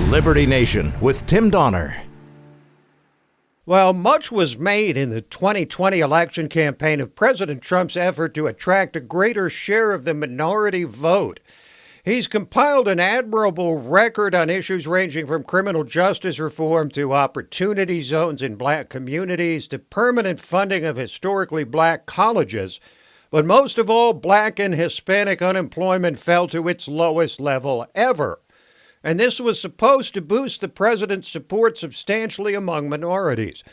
Liberty Nation with Tim Donner. Well, much was made in the 2020 election campaign of President Trump's effort to attract a greater share of the minority vote. He's compiled an admirable record on issues ranging from criminal justice reform to opportunity zones in black communities to permanent funding of historically black colleges. But most of all, black and Hispanic unemployment fell to its lowest level ever. And this was supposed to boost the president's support substantially among minorities.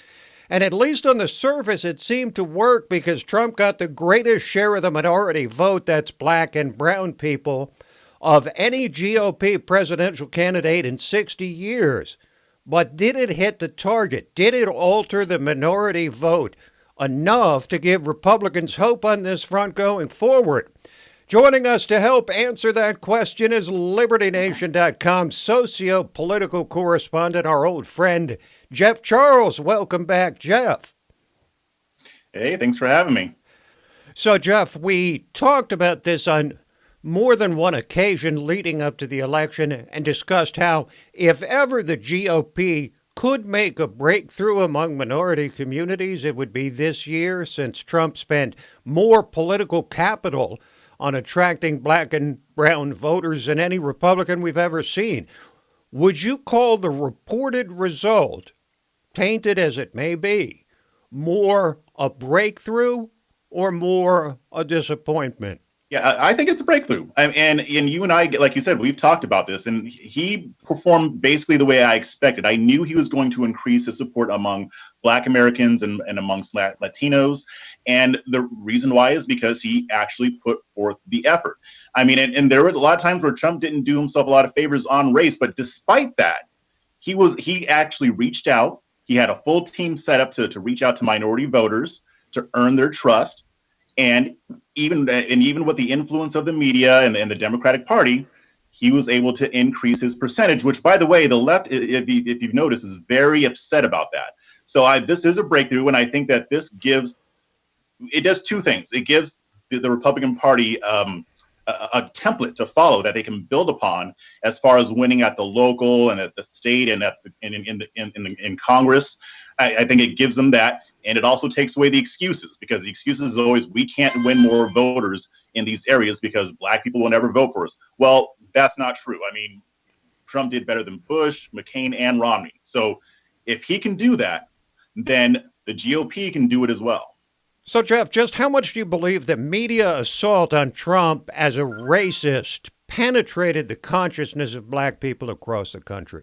And at least on the surface, it seemed to work because Trump got the greatest share of the minority vote, that's black and brown people, of any GOP presidential candidate in 60 years. But did it hit the target? Did it alter the minority vote enough to give Republicans hope on this front going forward? Joining us to help answer that question is LibertyNation.com socio-political correspondent, our old friend, Jeff Charles. Welcome back, Jeff. Hey, thanks for having me. So, Jeff, we talked about this on more than one occasion leading up to the election and discussed how, if ever the GOP could make a breakthrough among minority communities, it would be this year, since Trump spent more political capital on attracting black and brown voters than any Republican we've ever seen. Would you call the reported result, tainted as it may be, more a breakthrough or more a disappointment? Yeah, I think it's a breakthrough. And you and I, like you said, we've talked about this, and he performed basically the way I expected. I knew he was going to increase his support among Black Americans and amongst Latinos. And the reason why is because he actually put forth the effort. I mean, and there were a lot of times where Trump didn't do himself a lot of favors on race, but despite that, he actually reached out. He had a full team set up to reach out to minority voters to earn their trust. And even with the influence of the media and the Democratic Party, he was able to increase his percentage, which, by the way, the left, if you've noticed, is very upset about that. So this is a breakthrough, and I think that this does two things. It gives the Republican Party a template to follow that they can build upon as far as winning at the local and at the state and in Congress. I think it gives them that. And it also takes away the excuses, because the excuses is always, we can't win more voters in these areas because black people will never vote for us. Well, that's not true. I mean, Trump did better than Bush, McCain, and Romney. So if he can do that, then the GOP can do it as well. So, Jeff, just how much do you believe the media assault on Trump as a racist penetrated the consciousness of black people across the country?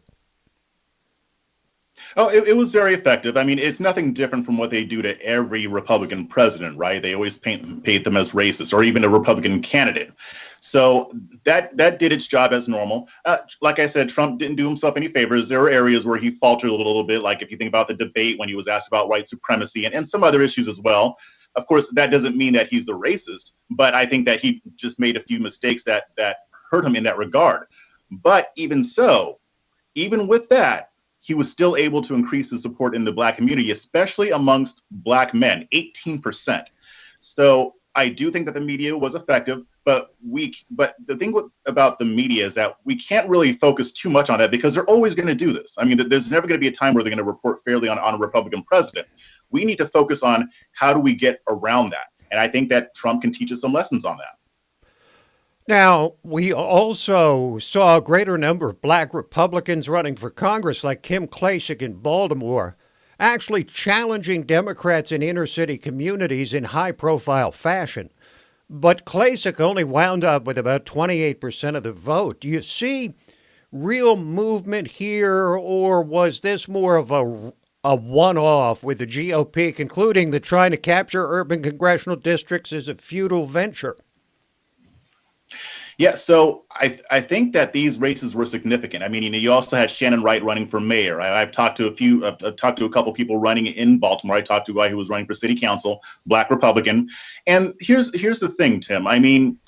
Oh, it was very effective. I mean, it's nothing different from what they do to every Republican president, right? They always paint them as racist, or even a Republican candidate. So that did its job as normal. Like I said, Trump didn't do himself any favors. There were areas where he faltered a little bit, like if you think about the debate when he was asked about white supremacy and some other issues as well. Of course, that doesn't mean that he's a racist, but I think that he just made a few mistakes that hurt him in that regard. But even so, even with that, he was still able to increase his support in the black community, especially amongst black men, 18%. So I do think that the media was effective, but the thing about the media is that we can't really focus too much on that, because they're always going to do this. I mean, there's never going to be a time where they're going to report fairly on a Republican president. We need to focus on how do we get around that. And I think that Trump can teach us some lessons on that. Now, we also saw a greater number of black Republicans running for Congress, like Kim Klacik in Baltimore, actually challenging Democrats in inner city communities in high-profile fashion. But Klacik only wound up with about 28% of the vote. Do you see real movement here, or was this more of a one-off, with the GOP concluding that trying to capture urban congressional districts is a futile venture? Yeah, so I think that these races were significant. I mean, you also had Shannon Wright running for mayor. I've talked to a couple people running in Baltimore. I talked to a guy who was running for city council, black Republican. And here's the thing, Tim. I mean,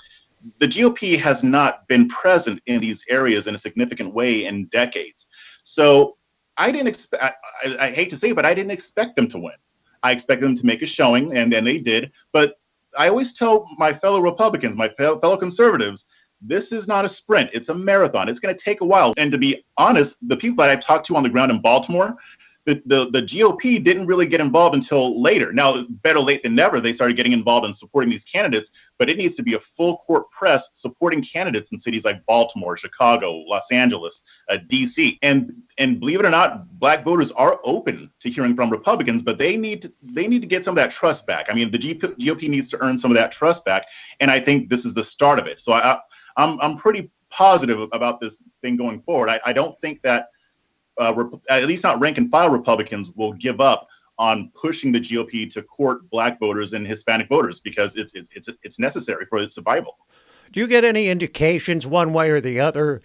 the GOP has not been present in these areas in a significant way in decades. So I didn't expect, I hate to say it, but I didn't expect them to win. I expected them to make a showing, and then they did. But I always tell my fellow Republicans, my fellow conservatives, this is not a sprint. It's a marathon. It's going to take a while. And to be honest, the people that I've talked to on the ground in Baltimore, the GOP didn't really get involved until later. Now, better late than never, they started getting involved in supporting these candidates, but it needs to be a full court press supporting candidates in cities like Baltimore, Chicago, Los Angeles, DC. And believe it or not, Black voters are open to hearing from Republicans, but they need to get some of that trust back. I mean, the GOP needs to earn some of that trust back, and I think this is the start of it. So I'm pretty positive about this thing going forward. I don't think that at least not rank and file Republicans will give up on pushing the GOP to court Black voters and Hispanic voters, because it's necessary for its survival. Do you get any indications one way or the other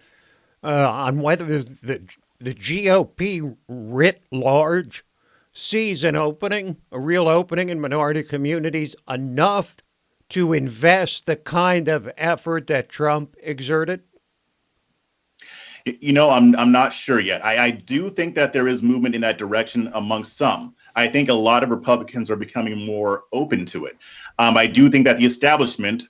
on whether the GOP writ large sees an opening, a real opening in minority communities, enough to invest the kind of effort that Trump exerted? You know, I'm not sure yet. I do think that there is movement in that direction amongst some. I think a lot of Republicans are becoming more open to it. I do think that the establishment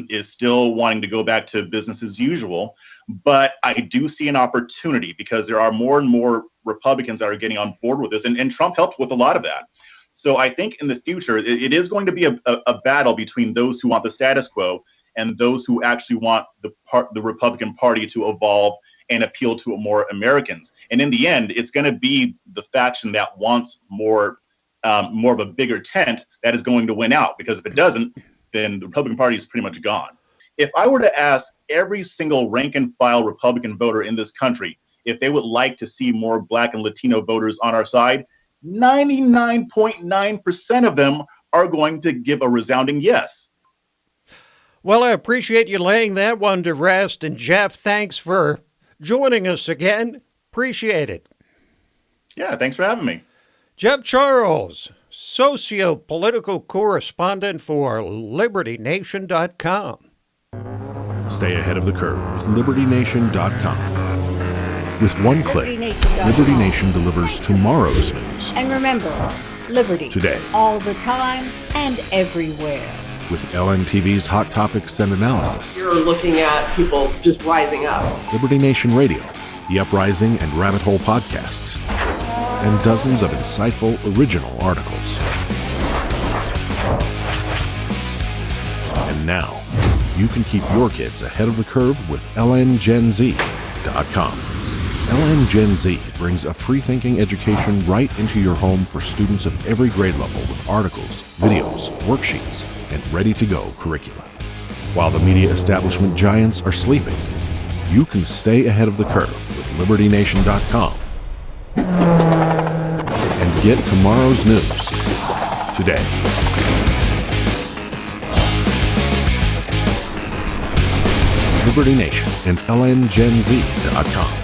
is still wanting to go back to business as usual, but I do see an opportunity because there are more and more Republicans that are getting on board with this, and Trump helped with a lot of that. So I think in the future, it is going to be a battle between those who want the status quo and those who actually want the Republican Party to evolve and appeal to more Americans. And in the end, it's going to be the faction that wants more of a bigger tent that is going to win out. Because if it doesn't, then the Republican Party is pretty much gone. If I were to ask every single rank and file Republican voter in this country if they would like to see more Black and Latino voters on our side, 99.9% of them are going to give a resounding yes. Well, I appreciate you laying that one to rest. And Jeff, thanks for joining us again. Appreciate it. Yeah, thanks for having me. Jeff Charles, socio-political correspondent for LibertyNation.com. Stay ahead of the curve with LibertyNation.com. With one click, Liberty Nation delivers tomorrow's news. And remember, liberty. Today. All the time and everywhere. With LNTV's hot topics and analysis. You're looking at people just rising up. Liberty Nation Radio, The Uprising and Rabbit Hole podcasts, and dozens of insightful original articles. And now, you can keep your kids ahead of the curve with LNGenZ.com. LN Gen Z brings a free-thinking education right into your home for students of every grade level with articles, videos, worksheets, and ready-to-go curricula. While the media establishment giants are sleeping, you can stay ahead of the curve with LibertyNation.com and get tomorrow's news today. Liberty Nation and LNGenZ.com.